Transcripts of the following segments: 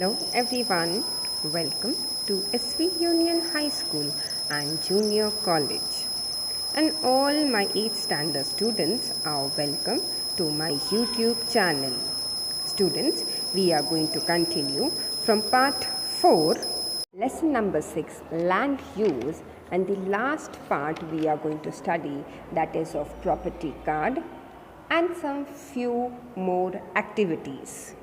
Hello everyone, welcome to SV Union High School and Junior College. And all my 8th standard students are welcome to my YouTube channel. Students, we are going to continue from part 4, lesson number 6, land use, and the last part we are going to study, that is of property card and some few more activities.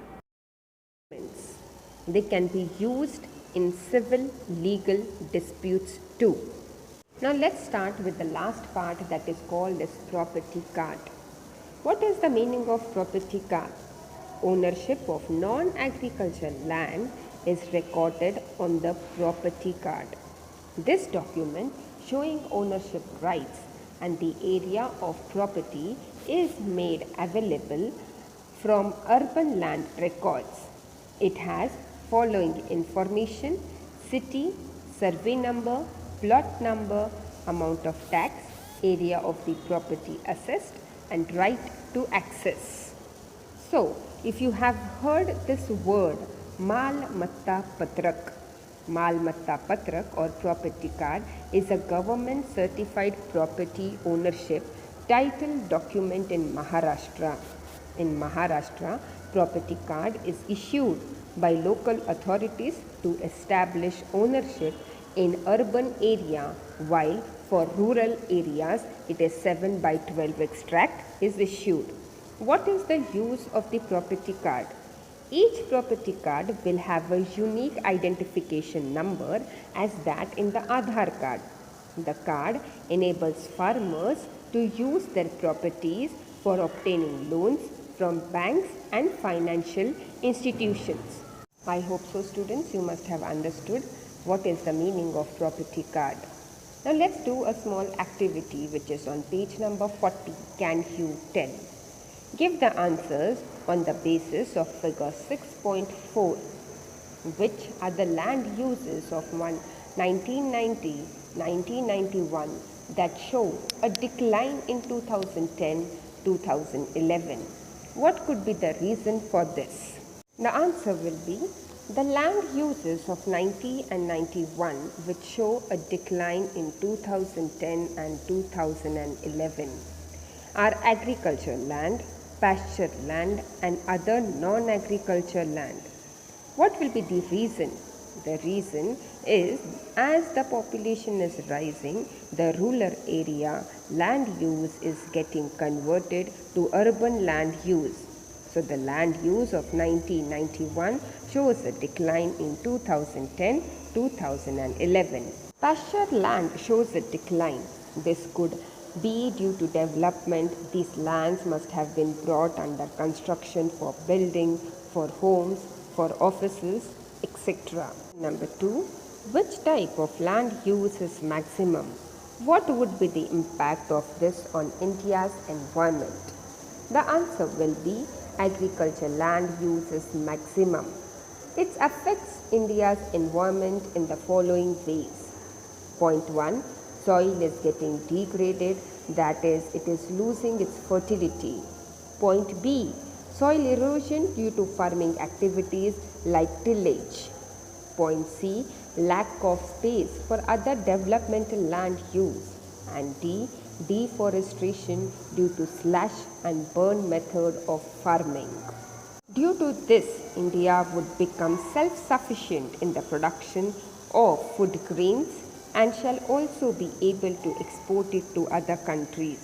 They can be used in civil legal disputes too. Now let's start with the last part, that is called as property card. What is the meaning of property card? Ownership of non-agricultural land is recorded on the property card. This document showing ownership rights and the area of property is made available from urban land records. It has following information: city, survey number, plot number, amount of tax, area of the property assessed, and right to access. So, if you have heard this word Mal Matta Patrak, Mal Matta Patrak or property card is a government certified property ownership title document in Maharashtra. In Maharashtra, property card is issued by local authorities to establish ownership in urban area, while for rural areas it is 7/12 extract is issued. What is the use of the property card? Each property card will have a unique identification number as that in the Aadhaar card. The card enables farmers to use their properties for obtaining loans from banks and financial institutions. I hope so, students, you must have understood what is the meaning of property card. Now let's do a small activity which is on page number 40. Can you tell? Give the answers on the basis of figure 6.4. Which are the land uses of 1990-1991 that show a decline in 2010-2011? What could be the reason for this? The answer will be the land uses of 90 and 91 which show a decline in 2010 and 2011 are agricultural land, pasture land, and other non-agricultural land. What will be the reason? The reason is as the population is rising, the rural area land use is getting converted to urban land use. So the land use of 1991 shows a decline in 2010-2011. Pasture land shows a decline. This could be due to development. These lands must have been brought under construction for building, for homes, for offices, etc. Number 2. Which type of land use is maximum? What would be the impact of this on India's environment? The answer will be agricultural land use is maximum. It affects India's environment in the following ways. Point 1. Soil is getting degraded, that is, it is losing its fertility. Point B. Soil erosion due to farming activities like tillage. Point C. Lack of space for other developmental land use. And D. Deforestation due to slash and burn method of farming. Due to this, India would become self-sufficient in the production of food grains and shall also be able to export it to other countries.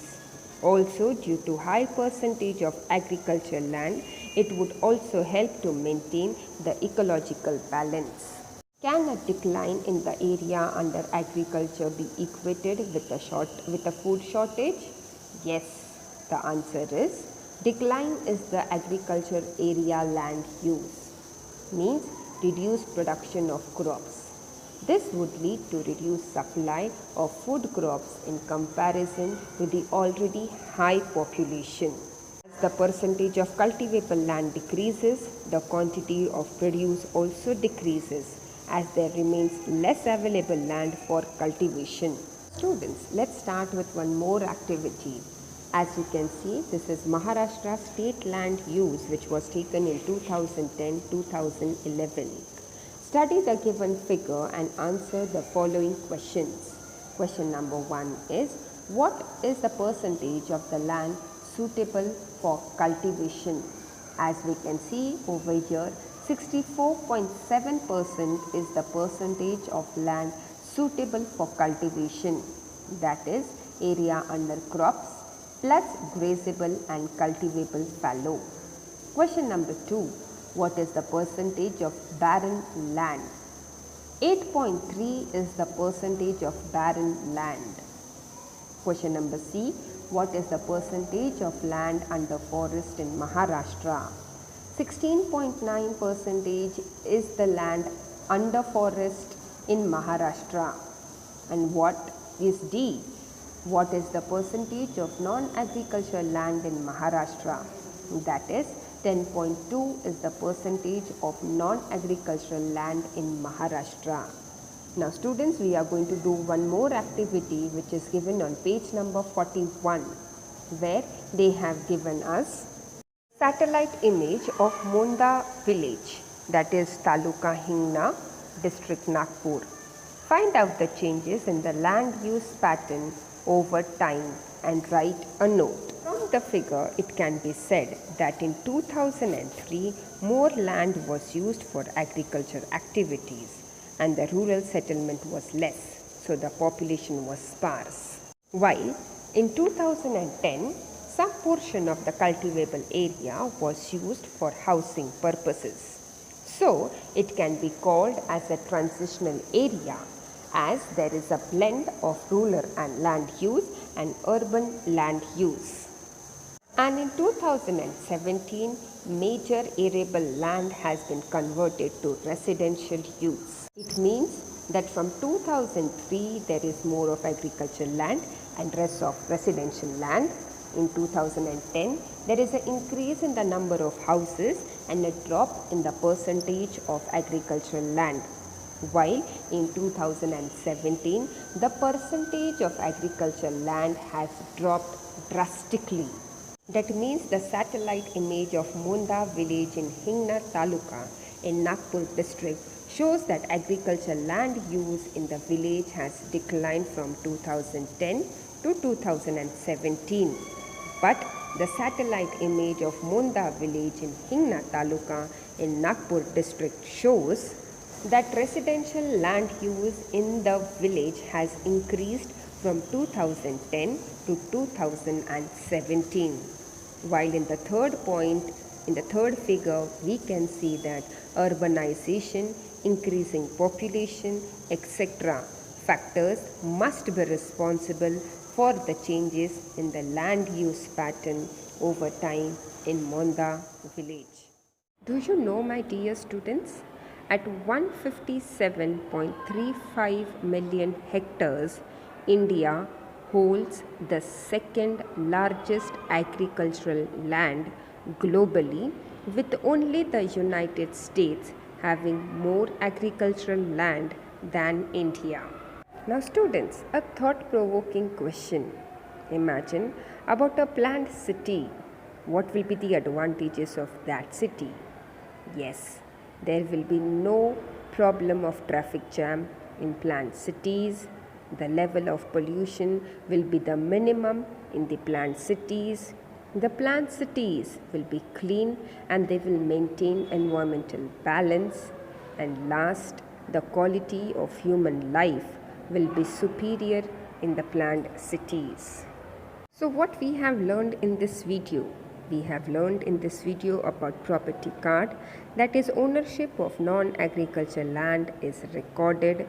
Also, due to high percentage of agricultural land, it would also help to maintain the ecological balance. Can a decline in the area under agriculture be equated with a food shortage? Yes, the answer is decline is the agriculture area land use, means reduced production of crops. This would lead to reduced supply of food crops in comparison to the already high population. As the percentage of cultivable land decreases, the quantity of produce also decreases, as there remains less available land for cultivation. Students, let's start with one more activity. As you can see, this is Maharashtra state land use which was taken in 2010-2011. Study the given figure and answer the following questions. Question number 1 is, what is the percentage of the land suitable for cultivation? As we can see over here, 64.7% is the percentage of land suitable for cultivation, that is area under crops plus grazable and cultivable fallow. Question number 2, what is the percentage of barren land? 8.3 is the percentage of barren land. Question number C, what is the percentage of land under forest in Maharashtra? 16.9% is the land under forest in Maharashtra. And what is D? What is the percentage of non-agricultural land in Maharashtra? That is 10.2 is the percentage of non-agricultural land in Maharashtra. Now students, we are going to do one more activity which is given on page number 41, where they have given us satellite image of Monda village, that is Taluka Hingna, district Nagpur. Find out the changes in the land use pattern over time and write a note. From the figure, it can be said that in 2003, more land was used for agriculture activities and the rural settlement was less, so the population was sparse. While in 2010, some portion of the cultivable area was used for housing purposes. So, it can be called as a transitional area, as there is a blend of rural and land use and urban land use. And in 2017, major arable land has been converted to residential use. It means that from 2003 there is more of agricultural land and rest of residential land. In 2010, there is an increase in the number of houses and a drop in the percentage of agricultural land. While in 2017, the percentage of agricultural land has dropped drastically. That means the satellite image of Monda village in Hingna Taluka in Nagpur district shows that agricultural land use in the village has declined from 2010 to 2017. But the satellite image of Monda village in Hingna Taluka in Nagpur district shows that residential land use in the village has increased from 2010 to 2017. While in the third figure, we can see that urbanization, increasing population, etc. factors must be responsible for the changes in the land use pattern over time in Monda village. Do you know, my dear students, at 157.35 million hectares, India holds the second largest agricultural land globally, with only the United States having more agricultural land than India. Now students, a thought-provoking question. Imagine about a planned city. What will be the advantages of that city? Yes, there will be no problem of traffic jam in planned cities. The level of pollution will be the minimum in the planned cities. The planned cities will be clean and they will maintain environmental balance. And last, the quality of human life will be superior in the planned cities. So what we have learned in this video? We have learned in this video about property card, that is ownership of non-agricultural land is recorded.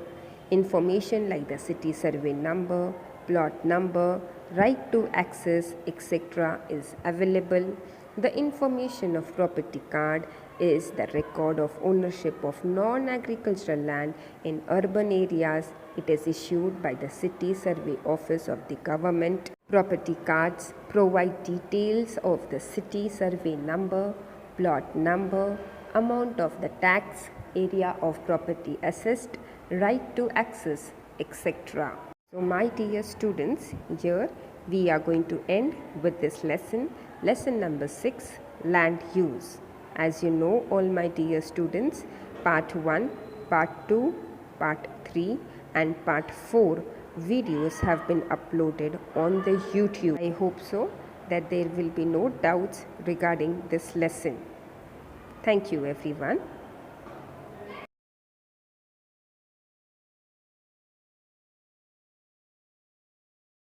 Information like the city survey number, plot number, right to access, etc. is available. The information of property card is the record of ownership of non-agricultural land in urban areas. It is issued by the City Survey Office of the government. Property cards provide details of the city survey number, plot number, amount of the tax, area of property assessed, right to access, etc. So my dear students, here we are going to end with this lesson number 6, land use. As you know, all my dear students, part 1, part 2, part 3 and part 4 videos have been uploaded on the YouTube. I hope so that there will be no doubts regarding this lesson. Thank you everyone.